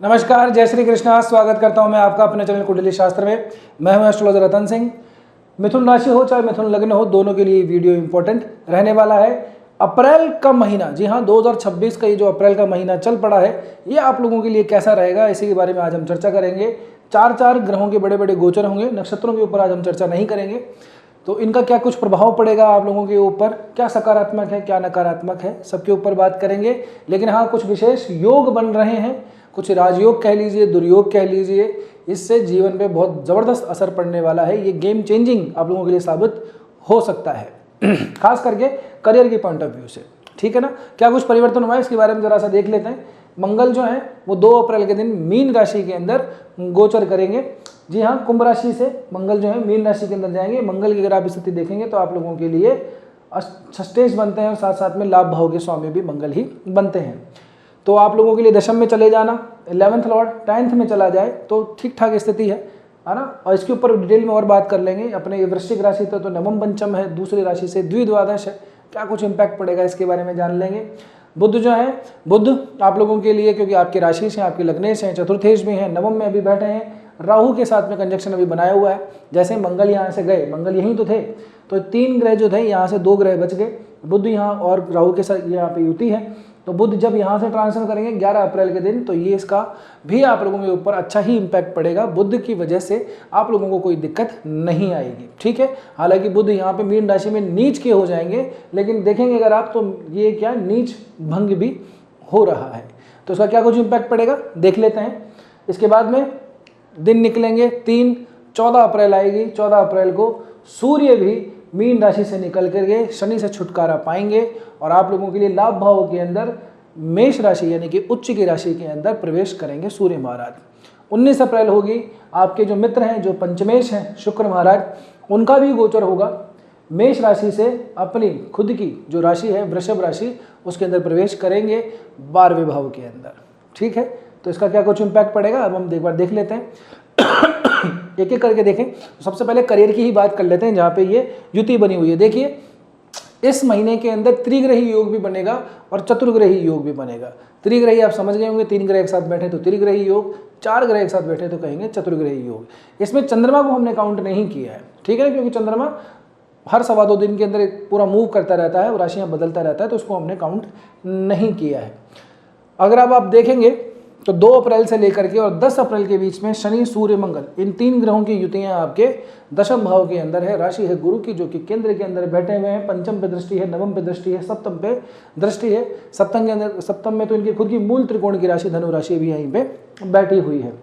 नमस्कार, जय श्री कृष्णा। स्वागत करता हूं मैं आपका अपने चैनल कुंडली शास्त्र में। मैं हूं एस्ट्रोलॉजर रतन सिंह। मिथुन राशि हो चाहे मिथुन लग्न हो, दोनों के लिए वीडियो इंपॉर्टेंट रहने वाला है। अप्रैल का महीना, जी हाँ 2026 का ये जो अप्रैल का महीना चल पड़ा है, ये आप लोगों के लिए कैसा रहेगा, इसी के बारे में आज हम चर्चा करेंगे। चार ग्रहों के बड़े बड़े गोचर होंगे, नक्षत्रों के ऊपर आज हम चर्चा नहीं करेंगे। तो इनका क्या कुछ प्रभाव पड़ेगा आप लोगों के ऊपर, क्या सकारात्मक है क्या नकारात्मक है, सबके ऊपर बात करेंगे। लेकिन हाँ, कुछ विशेष योग बन रहे हैं, कुछ राजयोग कह लीजिए, दुर्योग कह लीजिए, इससे जीवन पे बहुत ज़बरदस्त असर पड़ने वाला है। ये गेम चेंजिंग आप लोगों के लिए साबित हो सकता है खास करके करियर के पॉइंट ऑफ व्यू से, ठीक है ना। क्या कुछ परिवर्तन हुआ है इसके बारे में जरा सा देख लेते हैं। मंगल जो है वो 2 अप्रैल के दिन मीन राशि के अंदर गोचर करेंगे। जी हाँ, कुंभ राशि से मंगल जो है मीन राशि के अंदर जाएंगे। मंगल की अगर आप स्थिति देखेंगे तो आप लोगों के लिए षष्ठेश बनते हैं और साथ साथ में लाभ भाव के स्वामी भी मंगल ही बनते हैं। तो आप लोगों के लिए दशम में चले जाना, 11th लॉर्ड 10th में चला जाए तो ठीक ठाक स्थिति है ना। और इसके ऊपर डिटेल में और बात कर लेंगे। अपने वृश्चिक राशि तो नवम पंचम है, दूसरी राशि से द्विद्वादश है, क्या कुछ इम्पैक्ट पड़ेगा इसके बारे में जान लेंगे। बुध जो है, बुध आप लोगों के लिए क्योंकि आपके राशि से आपके लग्नेश हैं, चतुर्थेश भी हैं, नवम में अभी बैठे हैं, राहु के साथ में कंजक्शन अभी बनाया हुआ है। जैसे मंगल यहाँ से गए, मंगल यहीं तो थे, तो 3 ग्रह जो थे यहाँ से 2 ग्रह बच गए। बुध यहाँ और राहु के साथ यहाँ पे युति है। तो बुध जब यहाँ से ट्रांसफर करेंगे 11 अप्रैल के दिन, तो ये इसका भी आप लोगों के ऊपर अच्छा ही इम्पैक्ट पड़ेगा। बुध की वजह से आप लोगों को कोई दिक्कत नहीं आएगी, ठीक है। हालांकि बुध यहाँ पे मीन राशि में नीच के हो जाएंगे, लेकिन देखेंगे अगर आप तो ये क्या नीच भंग भी हो रहा है, तो इसका क्या कुछ इम्पैक्ट पड़ेगा देख लेते हैं। इसके बाद में दिन निकलेंगे 14 अप्रैल आएगी। 14 अप्रैल को सूर्य भी मीन राशि से निकल करके शनि से छुटकारा पाएंगे और आप लोगों के लिए लाभ भाव के अंदर मेष राशि यानी कि उच्च की राशि के अंदर प्रवेश करेंगे सूर्य महाराज। 19 अप्रैल होगी, आपके जो मित्र हैं जो पंचमेश हैं शुक्र महाराज, उनका भी गोचर होगा। मेष राशि से अपनी खुद की जो राशि है वृषभ राशि, उसके अंदर प्रवेश करेंगे 12वें भाव के अंदर, ठीक है। तो इसका क्या कुछ इम्पैक्ट पड़ेगा अब हम एक बार देख लेते हैं एक एक करके देखें। तो सबसे पहले करियर की ही बात कर लेते हैं, जहाँ पे ये युति बनी हुई है। देखिए इस महीने के अंदर त्रिग्रही योग भी बनेगा और चतुर्ग्रही योग भी बनेगा। त्रिग्रही आप समझ गए होंगे, 3 ग्रह एक साथ बैठे तो त्रिग्रही योग, 4 ग्रह एक साथ बैठे तो कहेंगे चतुर्ग्रही योग। इसमें चंद्रमा को हमने काउंट नहीं किया है, ठीक है ना, क्योंकि चंद्रमा हर 2.25 दिन के अंदर एक पूरा मूव करता रहता है, राशियाँ बदलता रहता है, तो उसको हमने काउंट नहीं किया है। अगर अब आप देखेंगे तो 2 अप्रैल से लेकर के और 10 अप्रैल के बीच में शनि सूर्य मंगल इन 3 ग्रहों की युतियां आपके दशम भाव के अंदर है। राशि है गुरु की, जो कि केंद्र के अंदर बैठे हुए हैं। पंचम पे दृष्टि है, नवम पे दृष्टि है, सप्तम पे दृष्टि है। सप्तम के अंदर, सप्तम में तो इनकी खुद की मूल त्रिकोण की राशि धनु राशि भी यहीं पे बैठी हुई है।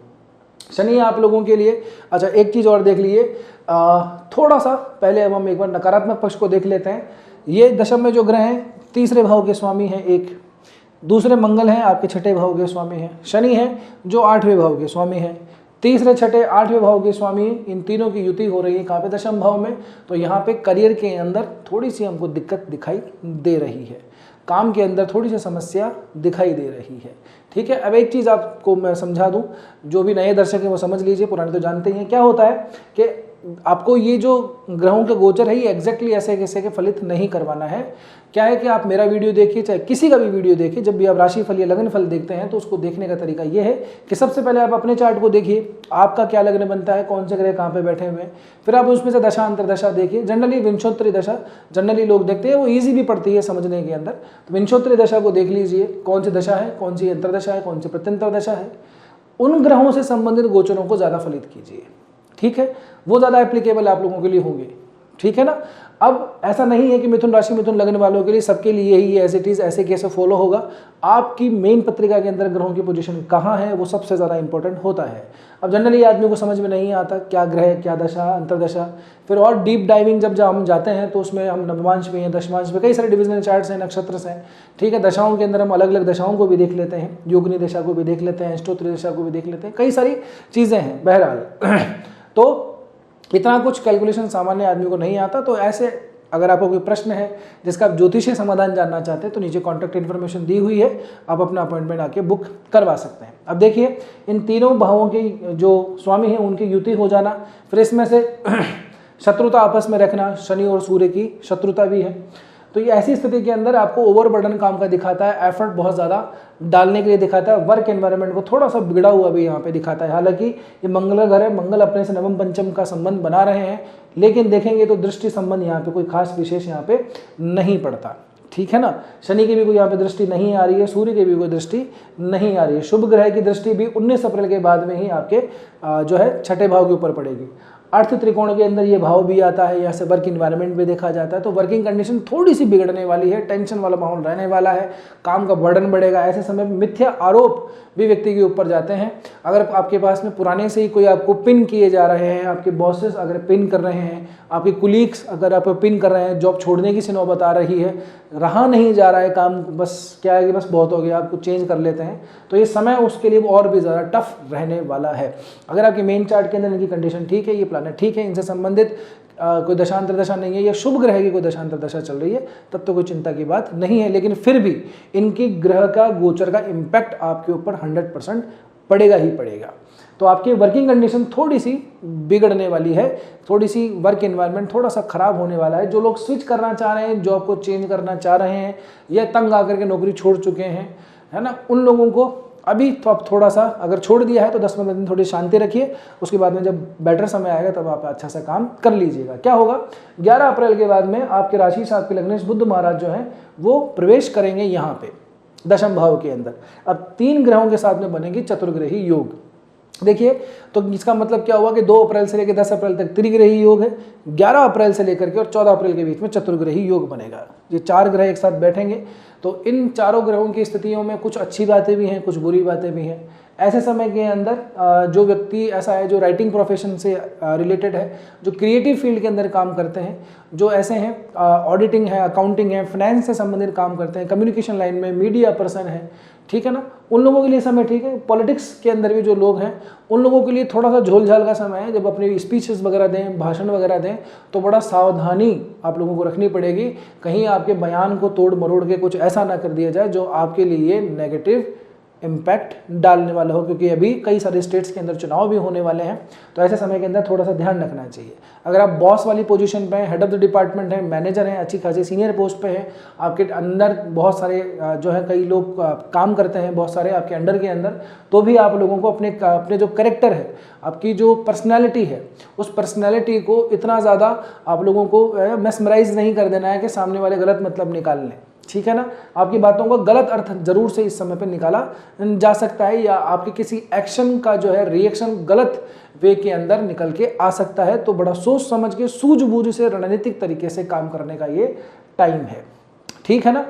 शनि आप लोगों के लिए, अच्छा एक चीज़ और देख लीजिए, थोड़ा सा पहले अब हम एक बार नकारात्मक पक्ष को देख लेते हैं। ये दशम में जो ग्रह हैं, तीसरे भाव के स्वामी हैं एक, दूसरे मंगल हैं आपके 6ठे भाव के स्वामी हैं, शनि हैं जो 8वें भाव के स्वामी हैं, तीसरे 6ठे 8वें भाव के स्वामी, इन तीनों की युति हो रही है कहाँ पे, दशम भाव में। तो यहाँ पे करियर के अंदर थोड़ी सी हमको दिक्कत दिखाई दे रही है, काम के अंदर थोड़ी सी समस्या दिखाई दे रही है, ठीक है। अब एक चीज़ आपको मैं समझा दूँ, जो भी नए दर्शक हैं वो समझ लीजिए, पुराने तो जानते ही हैं। क्या होता है कि आपको ये जो ग्रहों के गोचर है ये एग्जैक्टली ऐसे कैसे के फलित नहीं करवाना है। क्या है कि आप मेरा वीडियो देखिए, चाहे किसी का भी वीडियो देखिए, जब भी आप राशि फल या लग्न फल देखते हैं तो उसको देखने का तरीका ये है कि सबसे पहले आप अपने चार्ट को देखिए, आपका क्या लग्न बनता है, कौन से ग्रह कहाँ पे बैठे हुए हैं, फिर आप उसमें से दशा अंतरदशा देखिए। जनरली विंशोत्तरी दशा जनरली लोग देखते हैं, वो ईजी भी पड़ती है समझने के अंदर। तो विंशोत्तरी दशा को देख लीजिए, कौन सी दशा है, कौन सी अंतरदशा है, कौन सी प्रत्यंतर दशा है, उन ग्रहों से संबंधित गोचरों को ज़्यादा फलित कीजिए, ठीक है। वो ज़्यादा एप्लीकेबल आप लोगों के लिए होंगे, ठीक है ना। अब ऐसा नहीं है कि मिथुन राशि मिथुन लग्न वालों के लिए सबके लिए ही एज इट इज़ ऐसे कैसे फॉलो होगा। आपकी मेन पत्रिका के अंदर ग्रहों की पोजीशन कहाँ है वो सबसे ज़्यादा इंपॉर्टेंट होता है। अब जनरली आदमी को समझ में नहीं आता क्या ग्रह, क्या दशा, अंतरदशा। फिर और डीप डाइविंग जब हम जाते हैं तो उसमें हम नवमांश में या दशमांश में कई सारे डिविजनल चार्ट्स हैं, नक्षत्र हैं, ठीक है। दशाओं के अंदर हम अलग अलग दशाओं को भी देख लेते हैं, योगिनी दशा को भी देख लेते हैं, अष्टोत्तरी दशा को भी देख लेते हैं, कई सारी चीज़ें हैं बहरहाल तो इतना कुछ कैलकुलेशन सामान्य आदमी को नहीं आता। तो ऐसे अगर आपको कोई प्रश्न है जिसका आप ज्योतिषीय समाधान जानना चाहते हैं तो नीचे कॉन्टैक्ट इन्फॉर्मेशन दी हुई है, आप अपना अपॉइंटमेंट आके बुक करवा सकते हैं। अब देखिए इन तीनों भावों की जो स्वामी हैं उनकी युति हो जाना, फिर इसमें से शत्रुता आपस में रखना, शनि और सूर्य की शत्रुता भी है। तो ये ऐसी स्थिति के अंदर आपको ओवरबर्डन काम का दिखाता है, एफर्ट बहुत ज़्यादा डालने के लिए दिखाता है, वर्क एनवायरनमेंट को थोड़ा सा बिगड़ा हुआ भी यहाँ पे दिखाता है। हालांकि ये मंगल घर है, मंगल अपने से नवम पंचम का संबंध बना रहे हैं, लेकिन देखेंगे तो दृष्टि संबंध यहाँ पे कोई खास विशेष यहाँ पे नहीं पड़ता, ठीक है ना। शनि की भी कोई यहाँ पे दृष्टि नहीं आ रही है, सूर्य की भी कोई दृष्टि नहीं आ रही है। शुभ ग्रह की दृष्टि भी 19 अप्रैल के बाद में ही आपके जो है छठे भाव के ऊपर पड़ेगी। अर्थ त्रिकोण के अंदर ये भाव भी आता है, यहाँ से वर्क इन्वायरमेंट भी देखा जाता है। तो वर्किंग कंडीशन थोड़ी सी बिगड़ने वाली है, टेंशन वाला माहौल रहने वाला है, काम का बर्डन बढ़ेगा। ऐसे समय में मिथ्या आरोप भी व्यक्ति के ऊपर जाते हैं। अगर आपके पास में पुराने से ही कोई आपको पिन किए जा रहे हैं, आपके बॉसेस अगर पिन कर रहे हैं, आपके कुलीग्स अगर आप पिन कर रहे हैं, जॉब छोड़ने की सी नौबत आ रही है, रहा नहीं जा रहा है काम, बस क्या है कि बस बहुत हो गया, आपको चेंज कर लेते हैं, तो ये समय उसके लिए और भी ज़्यादा टफ रहने वाला है। अगर आपकी मेन चार्ट के अंदर इनकी कंडीशन ठीक है, ये प्लानेट ठीक है, इनसे संबंधित कोई दशांतर दशा नहीं है या शुभ ग्रह की कोई दशांतर दशा चल रही है, तब तो कोई चिंता की बात नहीं है। लेकिन फिर भी इनकी ग्रह का गोचर का इम्पैक्ट आपके ऊपर 100% पड़ेगा ही पड़ेगा। तो आपकी वर्किंग कंडीशन थोड़ी सी बिगड़ने वाली है, थोड़ी सी वर्क एनवायरनमेंट थोड़ा सा खराब होने वाला है। जो लोग स्विच करना चाह रहे हैं, जॉब को चेंज करना चाह रहे हैं या तंग आकर के नौकरी छोड़ चुके हैं, है ना, उन लोगों को अभी तो आप थोड़ा सा अगर छोड़ दिया है तो 10-15 दिन थोड़ी शांति रखिए, उसके बाद में जब बेटर समय आएगा तब आप अच्छा सा काम कर लीजिएगा। क्या होगा, 11 अप्रैल के बाद में आपके राशि से आपके लग्नेश बुध महाराज जो है वो प्रवेश करेंगे यहाँ पे दशम भाव के अंदर। अब 3 ग्रहों के साथ में बनेगी चतुर्ग्रही योग। देखिए तो इसका मतलब क्या हुआ कि 2 अप्रैल से लेकर 10 अप्रैल तक त्रिग्रही योग है, 11 अप्रैल से लेकर के और 14 अप्रैल के बीच में चतुर्ग्रही योग बनेगा। ये 4 ग्रह एक साथ बैठेंगे, तो इन चारों ग्रहों की स्थितियों में कुछ अच्छी बातें भी हैं, कुछ बुरी बातें भी हैं। ऐसे समय के अंदर जो व्यक्ति ऐसा है जो राइटिंग प्रोफेशन से रिलेटेड है, जो क्रिएटिव फील्ड के अंदर काम करते हैं, जो ऐसे हैं ऑडिटिंग है, अकाउंटिंग है, फाइनेंस से संबंधित काम करते हैं, कम्युनिकेशन लाइन में मीडिया पर्सन है, ठीक है ना, उन लोगों के लिए समय ठीक है। पॉलिटिक्स के अंदर भी जो लोग हैं उन लोगों के लिए थोड़ा सा झोल झाल का समय है। जब अपनी स्पीचेस वगैरह दें, भाषण वगैरह दें, तो बड़ा सावधानी आप लोगों को रखनी पड़ेगी, कहीं आपके बयान को तोड़ मरोड़ के कुछ ऐसा ना कर दिया जाए जो आपके लिए नेगेटिव इम्पैक्ट डालने वाला हो, क्योंकि अभी कई सारे स्टेट्स के अंदर चुनाव भी होने वाले हैं। तो ऐसे समय के अंदर थोड़ा सा ध्यान रखना चाहिए। अगर आप बॉस वाली पोजीशन पे हैं, हेड ऑफ द डिपार्टमेंट हैं, मैनेजर हैं, अच्छी खासी सीनियर पोस्ट पे हैं, आपके अंदर बहुत सारे जो है कई लोग काम करते हैं, बहुत सारे आपके अंडर के अंदर, तो भी आप लोगों को अपने जो करेक्टर है, आपकी जो पर्सनैलिटी है, उस पर्सनैलिटी को इतना ज़्यादा आप लोगों को मेस्मराइज नहीं कर देना है कि सामने वाले गलत मतलब निकाल लें, ठीक है ना। आपकी बातों का गलत अर्थ जरूर से इस समय पे निकाला जा सकता है, या आपके किसी एक्शन का जो है रिएक्शन गलत वे के अंदर निकल के आ सकता है। तो बड़ा सोच समझ के सूझबूझ से रणनीतिक तरीके से काम करने का ये टाइम है, ठीक है ना।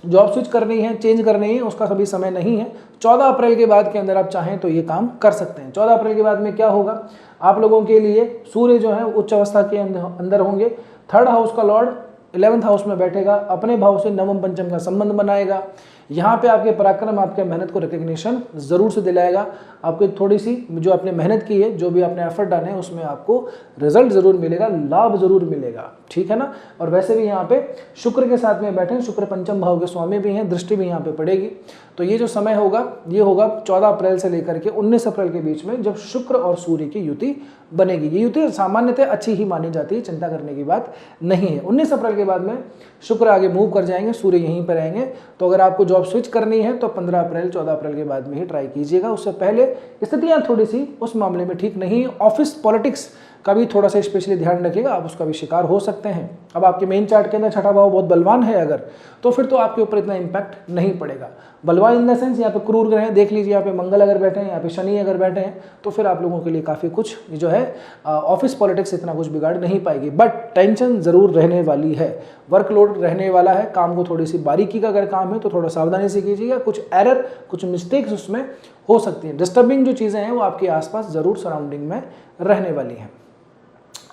जॉब स्विच करनी है, चेंज करनी है, उसका सभी समय नहीं है। 14 अप्रैल के बाद के अंदर आप चाहें तो ये काम कर सकते हैं। 14 अप्रैल के बाद में क्या होगा, आप लोगों के लिए सूर्य जो है उच्च अवस्था के अंदर होंगे। 3rd हाउस का लॉर्ड 11th हाउस में बैठेगा, अपने भाव से नवम पंचम का संबंध बनाएगा। यहाँ पे आपके पराक्रम, आपके मेहनत को रिकग्निशन जरूर से दिलाएगा। आपको थोड़ी सी जो आपने मेहनत की है, जो भी आपने एफर्ट डाले हैं, उसमें आपको रिजल्ट जरूर मिलेगा, लाभ जरूर मिलेगा, ठीक है ना। और वैसे भी यहाँ पे शुक्र के साथ में बैठे, शुक्र पंचम भाव के स्वामी भी हैं, दृष्टि भी यहाँ पे पड़ेगी। तो ये जो समय होगा ये होगा 14 अप्रैल से लेकर के 19 अप्रैल के बीच में, जब शुक्र और सूर्य की युति बनेगी। ये युति सामान्यतः अच्छी ही मानी जाती है, चिंता करने की बात नहीं है। 19 अप्रैल के बाद में शुक्र आगे मूव कर जाएंगे, सूर्य यहीं पर रहेंगे। तो अगर आपको जॉब स्विच करनी है तो 15 अप्रैल 14 अप्रैल के बाद में ही ट्राई कीजिएगा। उससे पहले स्थितियां थोड़ी सी उस मामले में ठीक नहीं। ऑफिस पॉलिटिक्स का भी थोड़ा सा स्पेशली ध्यान रखिएगा, आप उसका भी शिकार हो सकते हैं। अब आपके मेन चार्ट के अंदर छठा भाव बहुत बलवान है अगर, तो फिर तो आपके ऊपर इतना इम्पैक्ट नहीं पड़ेगा। बलवान इन द सेंस यहाँ पे क्रूर ग्रह हैं, देख लीजिए यहाँ पे मंगल अगर बैठे हैं, यहाँ पे शनि अगर बैठे हैं, तो फिर आप लोगों के लिए काफ़ी कुछ जो है ऑफिस पॉलिटिक्स इतना कुछ बिगाड़ नहीं पाएगी। बट टेंशन ज़रूर रहने वाली है, वर्कलोड रहने वाला है। काम को थोड़ी सी बारीकी का अगर काम है तो थोड़ा सावधानी से कीजिएगा, कुछ एरर, कुछ मिस्टेक्स उसमें हो सकती हैं। डिस्टर्बिंग जो चीज़ें हैं वो आपके आसपास ज़रूर सराउंडिंग में रहने वाली हैं।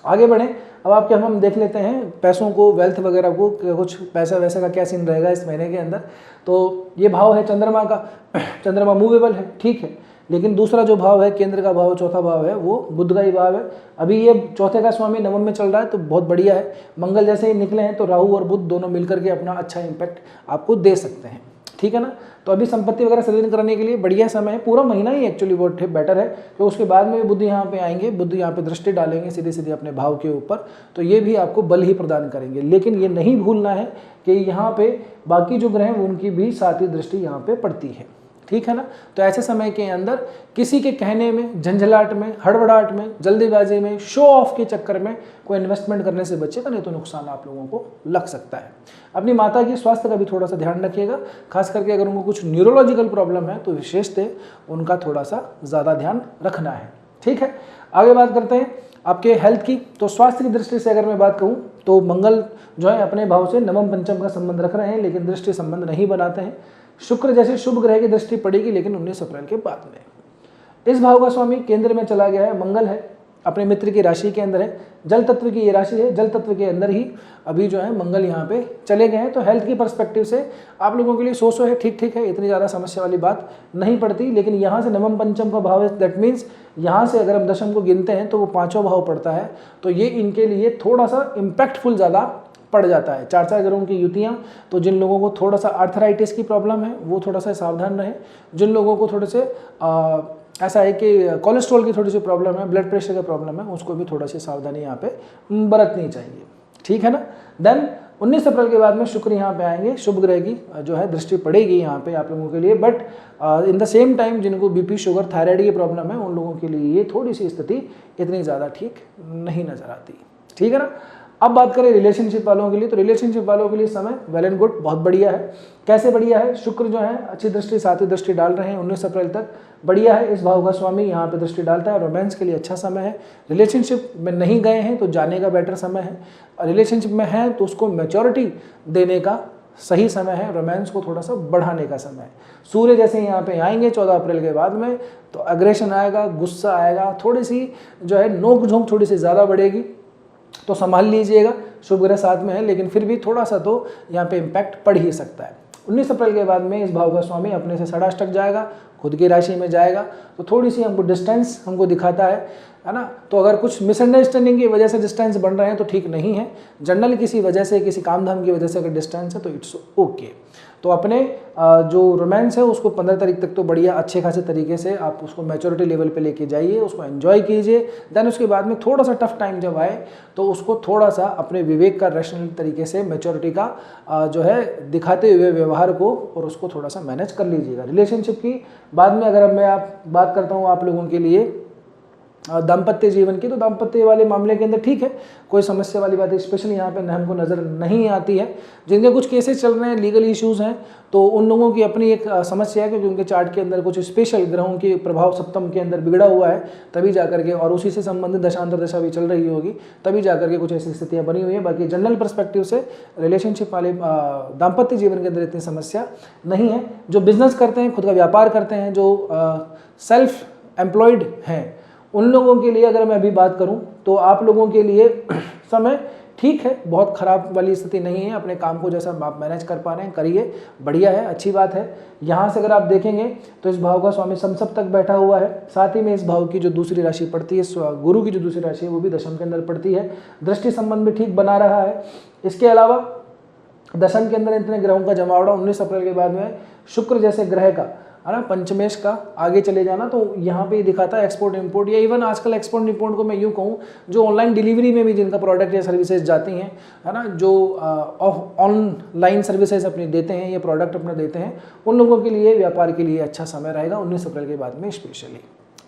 आगे बढ़ें, अब आपके हम देख लेते हैं पैसों को, वेल्थ वगैरह को, कुछ पैसा वैसे का क्या सीन रहेगा इस महीने के अंदर। तो ये भाव है चंद्रमा का, चंद्रमा मूवेबल है, ठीक है, लेकिन दूसरा जो भाव है केंद्र का भाव, चौथा भाव है, वो बुध का ही भाव है। अभी ये चौथे का स्वामी नवम में चल रहा है, तो बहुत बढ़िया है। मंगल जैसे ही निकले हैं तो राहु और बुध दोनों मिलकर के अपना अच्छा इम्पैक्ट आपको दे सकते हैं, ठीक है ना। तो अभी संपत्ति वगैरह सृजन करने के लिए बढ़िया समय है, पूरा महीना ही एक्चुअली बहुत बेटर है। तो उसके बाद में बुध यहाँ पे आएंगे, बुध यहाँ पे दृष्टि डालेंगे सीधे सीधे अपने भाव के ऊपर, तो ये भी आपको बल ही प्रदान करेंगे। लेकिन ये नहीं भूलना है कि यहाँ पे बाकी जो ग्रह हैं उनकी भी सातवीं दृष्टि यहाँ पे पड़ती है, ठीक है ना। तो ऐसे समय के अंदर किसी के कहने में, झंझलाट में, हड़बड़ाहट में, जल्दीबाजी में, शो ऑफ के चक्कर में कोई इन्वेस्टमेंट करने से बचेगा, नहीं तो नुकसान आप लोगों को लग सकता है। अपनी माता की स्वास्थ्य का भी थोड़ा सा ध्यान रखिएगा, खास करके अगर उनको कुछ न्यूरोलॉजिकल प्रॉब्लम है तो विशेषतः उनका थोड़ा सा ज़्यादा ध्यान रखना है, ठीक है। आगे बात करते हैं आपके हेल्थ की। तो स्वास्थ्य की दृष्टि से अगर मैं बात कहूँ तो मंगल जो है अपने भाव से नवम पंचम का संबंध रख रहे हैं, लेकिन दृष्टि संबंध नहीं बनाते हैं। शुक्र जैसे शुभ ग्रह की दृष्टि पड़ेगी, लेकिन 19 अप्रैल के बाद में। इस भाव का स्वामी केंद्र में चला गया है, मंगल है, अपने मित्र की राशि के अंदर है, जल तत्व की ये राशि है, जल तत्व के अंदर ही अभी जो है मंगल यहाँ पे चले गए हैं। तो हेल्थ की पर्सपेक्टिव से आप लोगों के लिए सो है, ठीक ठीक है, इतनी ज़्यादा समस्या वाली बात नहीं पड़ती। लेकिन यहाँ से नवम पंचम का भाव है, दैट मीन्स यहाँ से अगर हम दशम को गिनते हैं तो वो पाँचों भाव पड़ता है, तो ये इनके लिए थोड़ा सा इम्पैक्टफुल ज़्यादा पड़ जाता है। 4-4 ग्रहों की युतियाँ, तो जिन लोगों को थोड़ा सा आर्थराइटिस की प्रॉब्लम है वो थोड़ा सा सावधान रहें। जिन लोगों को थोड़े से ऐसा है कि कोलेस्ट्रॉल की थोड़ी सी प्रॉब्लम है, ब्लड प्रेशर का प्रॉब्लम है, उसको भी थोड़ा सी सावधानी यहाँ पे बरतनी चाहिए, ठीक है ना। देन 19 अप्रैल के बाद में शुक्र यहाँ पे आएंगे, शुभ ग्रह की जो है दृष्टि पड़ेगी यहाँ पे आप लोगों के लिए। But in the same time जिनको बीपी, शुगर, थायराइड की प्रॉब्लम है उन लोगों के लिए ये थोड़ी सी स्थिति इतनी ज़्यादा ठीक नहीं नज़र आती, ठीक है ना। अब बात करें रिलेशनशिप वालों के लिए, तो रिलेशनशिप वालों के लिए समय वेल एंड गुड, बहुत बढ़िया है। कैसे बढ़िया है? शुक्र जो है अच्छी दृष्टि, सातवीं दृष्टि डाल रहे हैं 19 अप्रैल तक, बढ़िया है। इस भाव का स्वामी यहाँ पे दृष्टि डालता है, रोमांस के लिए अच्छा समय है। रिलेशनशिप में नहीं गए हैं तो जाने का बेटर समय है, रिलेशनशिप में है तो उसको मैच्योरिटी देने का सही समय है, रोमांस को थोड़ा सा बढ़ाने का समय है। सूर्य जैसे यहाँ पे आएंगे 14 अप्रैल के बाद में, तो अग्रेशन आएगा, गुस्सा आएगा, थोड़ी सी जो है नोक झोंक थोड़ी सी ज़्यादा बढ़ेगी, तो संभाल लीजिएगा। शुभ ग्रह साथ में है, लेकिन फिर भी थोड़ा सा तो यहाँ पे इम्पैक्ट पड़ ही सकता है। 19 अप्रैल के बाद में इस भाव का स्वामी अपने से षडाष्टक जाएगा, खुद की राशि में जाएगा, तो थोड़ी सी हमको डिस्टेंस हमको दिखाता है ना। तो अगर कुछ मिसअंडरस्टैंडिंग की वजह से डिस्टेंस बन रहे हैं तो ठीक नहीं है। जनरल किसी वजह से, किसी काम धाम की वजह से अगर डिस्टेंस है तो इट्स ओके। तो अपने जो रोमांस है उसको 15 तारीख तक तो बढ़िया अच्छे खासे तरीके से आप उसको मैच्योरिटी लेवल पे लेके जाइए, उसको एंजॉय कीजिए। देन उसके बाद में थोड़ा सा टफ टाइम जब आए तो उसको थोड़ा सा अपने विवेक का, रैशनल तरीके से मैच्योरिटी का जो है दिखाते हुए व्यवहार को, और उसको थोड़ा सा मैनेज कर लीजिएगा। रिलेशनशिप की बाद में अगर मैं बात करता हूँ आप लोगों के लिए दाम्पत्य जीवन की, तो दाम्पत्य वाले मामले के अंदर ठीक है, कोई समस्या वाली बात स्पेशली यहाँ पे हमको नज़र नहीं आती है। जिनके कुछ केसेस चल रहे हैं, लीगल इश्यूज़ हैं, तो उन लोगों की अपनी एक समस्या है, क्योंकि उनके चार्ट के अंदर कुछ स्पेशल ग्रहों के प्रभाव सप्तम के अंदर बिगड़ा हुआ है, तभी जाकर के, और उसी से संबंधित दशांतर दशा भी चल रही होगी, तभी जाकर के कुछ ऐसी स्थितियाँ बनी हुई है। बाकी जनरल पर्सपेक्टिव से रिलेशनशिप वाले दाम्पत्य जीवन के अंदर इतनी समस्या नहीं है। जो बिजनेस करते हैं, खुद का व्यापार करते हैं, जो सेल्फ एम्प्लॉयड हैं, उन लोगों के लिए अगर मैं अभी बात करूं तो आप लोगों के लिए समय ठीक है, बहुत ख़राब वाली स्थिति नहीं है। अपने काम को जैसा आप मैनेज कर पा रहे हैं करिए, बढ़िया है, अच्छी बात है। यहाँ से अगर आप देखेंगे तो इस भाव का स्वामी समसप्तक तक बैठा हुआ है, साथ ही में इस भाव की जो दूसरी राशि पड़ती है, गुरु की जो दूसरी राशि है वो भी दशम के अंदर पड़ती है, दृष्टि संबंध भी ठीक बना रहा है। इसके अलावा दशम के अंदर इतने ग्रहों का जमावड़ा 19 अप्रैल के बाद में शुक्र जैसे ग्रह का, है ना, पंचमेश का आगे चले जाना, तो यहाँ पे दिखाता है एक्सपोर्ट इंपोर्ट, या इवन आजकल एक्सपोर्ट इंपोर्ट को मैं यूँ कहूँ जो ऑनलाइन डिलीवरी में भी जिनका प्रोडक्ट या सर्विसेज जाती हैं, है ना, जो ऑनलाइन सर्विसेज अपनी देते हैं, ये प्रोडक्ट अपना देते हैं, उन लोगों के लिए व्यापार के लिए अच्छा समय रहेगा 19 अप्रैल के बाद में स्पेशली,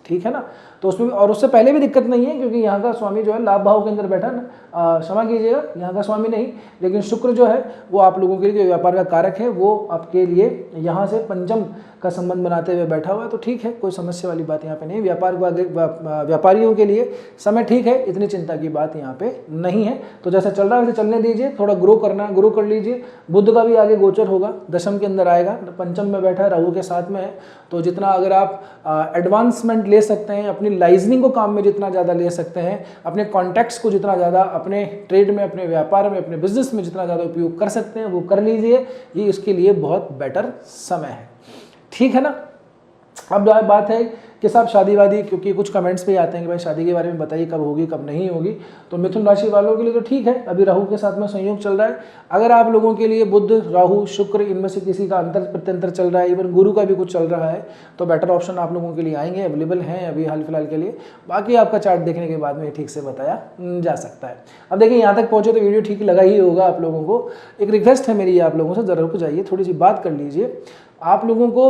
ठीक है ना। तो उसमें और उससे पहले भी दिक्कत नहीं है, क्योंकि यहाँ का स्वामी जो है लाभ भाव के अंदर बैठा ना, क्षमा कीजिएगा, यहाँ का स्वामी नहीं, लेकिन शुक्र जो है वो आप लोगों के लिए जो व्यापार का कारक है वो आपके लिए यहाँ से पंचम का संबंध बनाते हुए बैठा हुआ है, तो ठीक है, कोई समस्या वाली बात यहाँ पे नहीं। व्यापारियों के लिए समय ठीक है, इतनी चिंता की बात यहाँ पे नहीं है। तो जैसा चल रहा है वैसे चलने दीजिए, थोड़ा ग्रो करना है, ग्रो कर लीजिए। बुध का भी आगे गोचर होगा, दशम के अंदर आएगा, पंचम में बैठा है, राहु के साथ में है, तो जितना अगर आप एडवांसमेंट ले सकते हैं, अपनी लाइजनिंग को काम में जितना ज़्यादा ले सकते हैं, अपने कॉन्टैक्ट्स को जितना ज़्यादा अपने ट्रेड में, अपने व्यापार में, अपने बिजनेस में जितना ज़्यादा उपयोग कर सकते हैं वो कर लीजिए, ये इसके लिए बहुत बेटर समय है, ठीक है ना। अब बात है कि साहब शादी वादी, क्योंकि कुछ कमेंट्स पे आते हैं कि भाई शादी के बारे में बताइए कब होगी कब नहीं होगी। तो मिथुन राशि वालों के लिए तो ठीक है, अभी राहु के साथ में संयोग चल रहा है। अगर आप लोगों के लिए बुध, राहु, शुक्र इनमें से किसी का अंतर प्रत्यंतर चल रहा है, इवन गुरु का भी कुछ चल रहा है, तो बेटर ऑप्शन आप लोगों के लिए आएंगे, अवेलेबल हैं अभी हाल फिलहाल के लिए। बाकी आपका चार्ट देखने के बाद में ठीक से बताया जा सकता है। अब देखिए यहाँ तक पहुँचे तो वीडियो ठीक लगा ही होगा आप लोगों को। एक रिक्वेस्ट है मेरी आप लोगों से, ज़रा रुक जाइए, थोड़ी सी बात कर लीजिए। आप लोगों को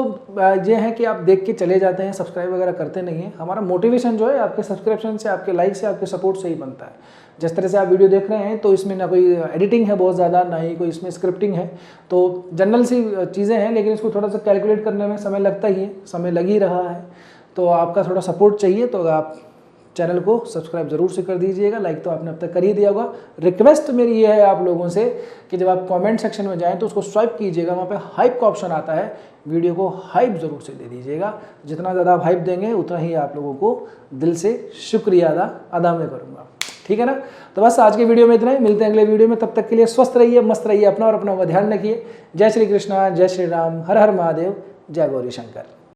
ये है कि आप देख के चले जाते हैं, सब्सक्राइब वगैरह करते नहीं हैं। हमारा मोटिवेशन जो है आपके सब्सक्रिप्शन से, आपके लाइक से, आपके सपोर्ट से ही बनता है। जिस तरह से आप वीडियो देख रहे हैं तो इसमें ना कोई एडिटिंग है बहुत ज़्यादा, ना ही कोई इसमें स्क्रिप्टिंग है, तो जनरल सी चीज़ें हैं, लेकिन इसको थोड़ा सा कैलकुलेट करने में समय लगता ही है, समय लग ही रहा है। तो आपका थोड़ा सपोर्ट चाहिए, तो आप चैनल को सब्सक्राइब जरूर से कर दीजिएगा। लाइक तो आपने अब तक कर ही दिया होगा। रिक्वेस्ट मेरी ये है आप लोगों से कि जब आप कमेंट सेक्शन में जाएं तो उसको स्वाइप कीजिएगा, वहाँ पे हाइप का ऑप्शन आता है, वीडियो को हाइप ज़रूर से दे दीजिएगा। जितना ज़्यादा आप हाइप देंगे उतना ही आप लोगों को दिल से शुक्रिया अदा मैं करूँगा, ठीक है ना। तो बस आज के वीडियो में इतना ही, मिलते हैं अगले वीडियो में। तब तक के लिए स्वस्थ रहिए, मस्त रहिए, अपना और अपना ध्यान रखिए। जय श्री कृष्णा, जय श्री राम, हर हर महादेव, जय गौरी शंकर।